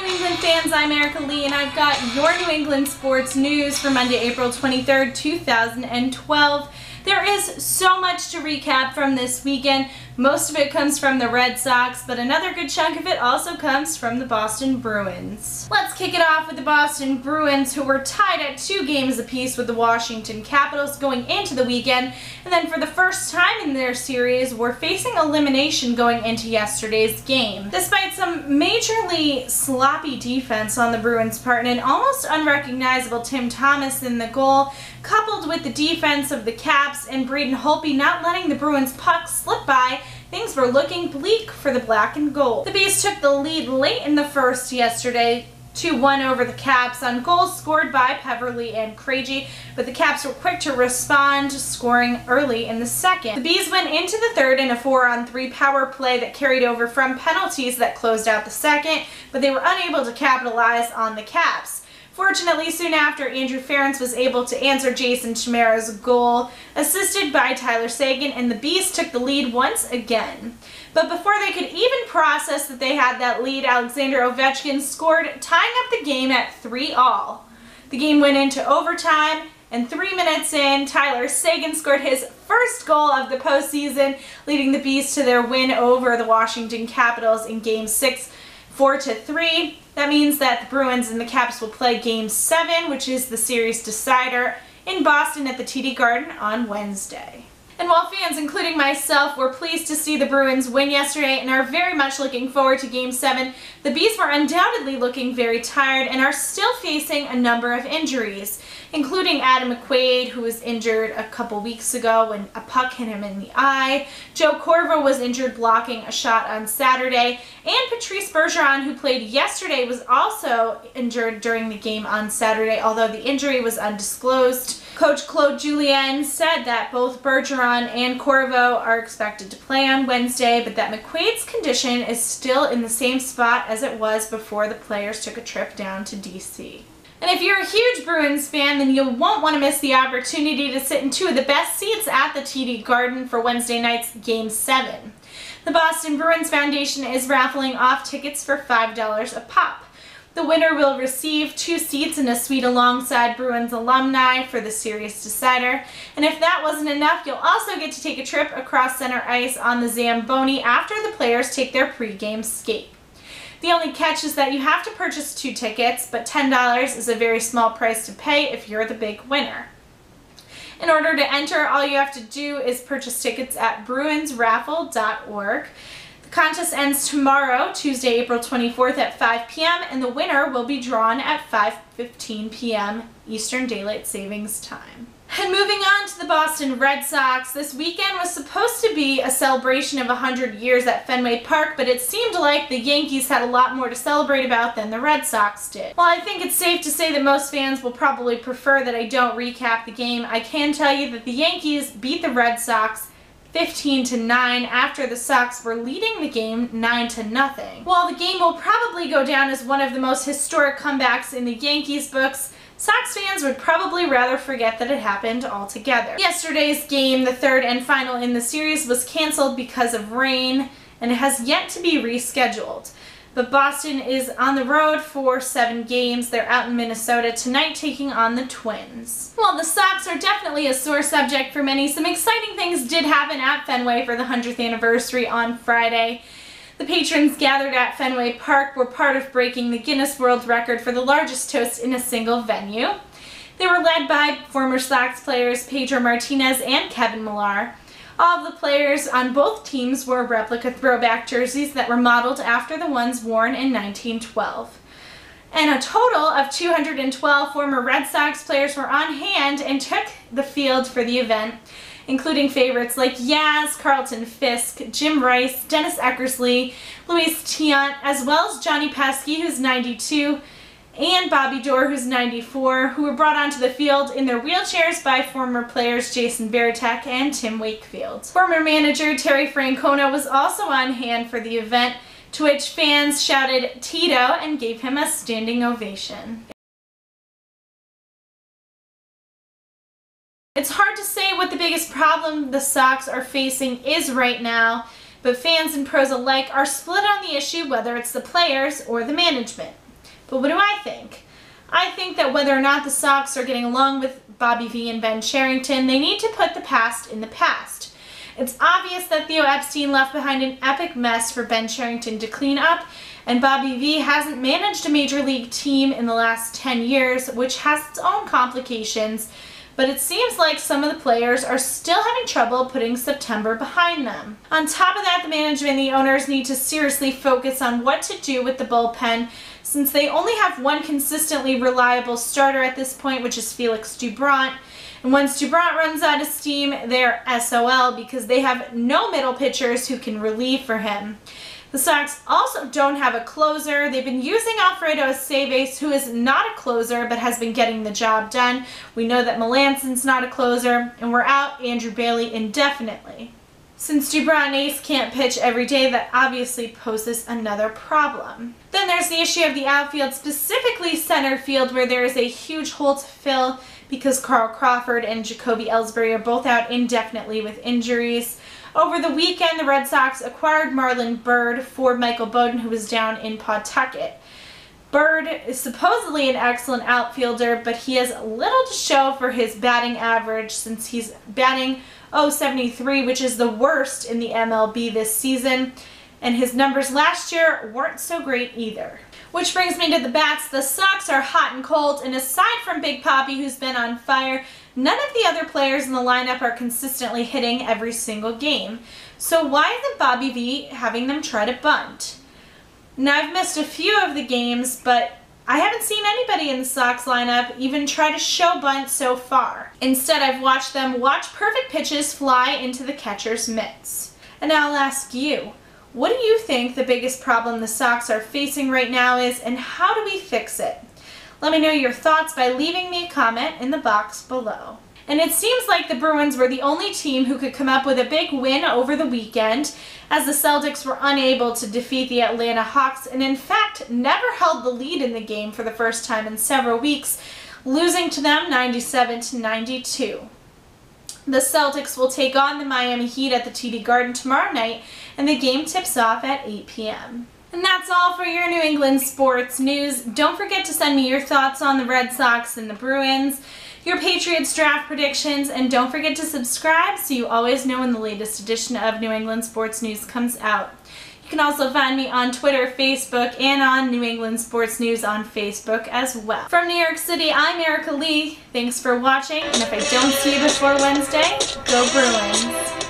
New England fans, I'm Erika Leigh, and I've got your New England sports news for Monday, April 23rd, 2012. There is so much to recap from this weekend. Most of it comes from the Red Sox, but another good chunk of it also comes from the Boston Bruins. Let's kick it off with the Boston Bruins, who were tied at 2 games apiece with the Washington Capitals going into the weekend, and then for the first time in their series were facing elimination going into yesterday's game. Despite some majorly sloppy defense on the Bruins' part and an almost unrecognizable Tim Thomas in the goal, coupled with the defense of the Caps and Braden Holtby not letting the Bruins' puck slip by, things were looking bleak for the black and gold. The Bees took the lead late in the first yesterday, 2-1 over the Caps on goals scored by Peverley and Krejci, but the Caps were quick to respond, scoring early in the second. The Bees went into the third in a 4-on-3 power play that carried over from penalties that closed out the second, but they were unable to capitalize on the Caps. Fortunately, soon after, Andrew Ference was able to answer Jason Chimera's goal, assisted by Tyler Seguin, and the Bees took the lead once again. But before they could even process that they had that lead, Alexander Ovechkin scored, tying up the game at 3-3. The game went into overtime, and 3 minutes in, Tyler Seguin scored his first goal of the postseason, leading the Bees to their win over the Washington Capitals in Game 6, 4-3. That means that the Bruins and the Caps will play Game 7, which is the series decider, in Boston at the TD Garden on Wednesday. And while fans, including myself, were pleased to see the Bruins win yesterday and are very much looking forward to Game 7, the Bees were undoubtedly looking very tired and are still facing a number of injuries, including Adam McQuaid, who was injured a couple weeks ago when a puck hit him in the eye. Joe Corvo was injured blocking a shot on Saturday, and Patrice Bergeron, who played yesterday, was also injured during the game on Saturday, although the injury was undisclosed. Coach Claude Julien said that both Bergeron and Corvo are expected to play on Wednesday, but that McQuaid's condition is still in the same spot as it was before the players took a trip down to DC. And if you're a huge Bruins fan, then you won't want to miss the opportunity to sit in 2 of the best seats at the TD Garden for Wednesday night's Game 7. The Boston Bruins Foundation is raffling off tickets for $5 a pop. The winner will receive 2 seats in a suite alongside Bruins alumni for the series decider. And if that wasn't enough, you'll also get to take a trip across center ice on the Zamboni after the players take their pregame skate. The only catch is that you have to purchase 2 tickets, but $10 is a very small price to pay if you're the big winner. In order to enter, all you have to do is purchase tickets at bruinsraffle.org. The contest ends tomorrow, Tuesday, April 24th at 5 p.m., and the winner will be drawn at 5:15 p.m. Eastern Daylight Savings Time. And moving on to the Boston Red Sox, this weekend was supposed to be a celebration of 100 years at Fenway Park, but it seemed like the Yankees had a lot more to celebrate about than the Red Sox did. While I think it's safe to say that most fans will probably prefer that I don't recap the game, I can tell you that the Yankees beat the Red Sox 15-9 after the Sox were leading the game 9-0. While the game will probably go down as one of the most historic comebacks in the Yankees books, Sox fans would probably rather forget that it happened altogether. Yesterday's game, the third and final in the series, was canceled because of rain, and it has yet to be rescheduled. But Boston is on the road for 7 games. They're out in Minnesota tonight taking on the Twins. While the Sox are definitely a sore subject for many, some exciting things did happen at Fenway for the 100th anniversary on Friday. The patrons gathered at Fenway Park were part of breaking the Guinness World Record for the largest toast in a single venue. They were led by former Sox players Pedro Martinez and Kevin Millar. All of the players on both teams wore replica throwback jerseys that were modeled after the ones worn in 1912. And a total of 212 former Red Sox players were on hand and took the field for the event, including favorites like Yaz, Carlton Fisk, Jim Rice, Dennis Eckersley, Luis Tiant, as well as Johnny Pesky, who's 92, and Bobby Doerr, who's 94, who were brought onto the field in their wheelchairs by former players Jason Varitek and Tim Wakefield. Former manager Terry Francona was also on hand for the event, to which fans shouted "Tito" and gave him a standing ovation. It's hard to say what the biggest problem the Sox are facing is right now, but fans and pros alike are split on the issue whether it's the players or the management. But what do I think? I think that whether or not the Sox are getting along with Bobby V and Ben Cherington, they need to put the past in the past. It's obvious that Theo Epstein left behind an epic mess for Ben Cherington to clean up, and Bobby V hasn't managed a major league team in the last 10 years, which has its own complications, but it seems like some of the players are still having trouble putting September behind them. On top of that, the management and the owners need to seriously focus on what to do with the bullpen, since they only have one consistently reliable starter at this point, which is Felix Doubront. And once Doubront runs out of steam, they're SOL because they have no middle pitchers who can relieve for him. The Sox also don't have a closer. They've been using Alfredo Aceves, who is not a closer but has been getting the job done. We know that Melanson's not a closer, and we're out Andrew Bailey indefinitely. Since Doubront and Ace can't pitch every day, that obviously poses another problem. Then there's the issue of the outfield, specifically center field, where there is a huge hole to fill because Carl Crawford and Jacoby Ellsbury are both out indefinitely with injuries. Over the weekend, the Red Sox acquired Marlon Byrd for Michael Bowden, who was down in Pawtucket. Byrd is supposedly an excellent outfielder, but he has little to show for his batting average since he's batting .073, which is the worst in the MLB this season, and his numbers last year weren't so great either. Which brings me to the bats. The Sox are hot and cold, and aside from Big Papi, who's been on fire, none of the other players in the lineup are consistently hitting every single game. So why isn't Bobby V having them try to bunt? Now, I've missed a few of the games, but I haven't seen anybody in the Sox lineup even try to show bunt so far. Instead, I've watched them watch perfect pitches fly into the catcher's mitts. And now I'll ask you, what do you think the biggest problem the Sox are facing right now is, and how do we fix it? Let me know your thoughts by leaving me a comment in the box below. And it seems like the Bruins were the only team who could come up with a big win over the weekend, as the Celtics were unable to defeat the Atlanta Hawks and in fact never held the lead in the game for the first time in several weeks, losing to them 97-92. The Celtics will take on the Miami Heat at the TD Garden tomorrow night, and the game tips off at 8 p.m. And that's all for your New England sports news. Don't forget to send me your thoughts on the Red Sox and the Bruins, your Patriots draft predictions, and don't forget to subscribe so you always know when the latest edition of New England Sports News comes out. You can also find me on Twitter, Facebook, and on New England Sports News on Facebook as well. From New York City, I'm Erika Leigh. Thanks for watching, and if I don't see you before Wednesday, go Bruins!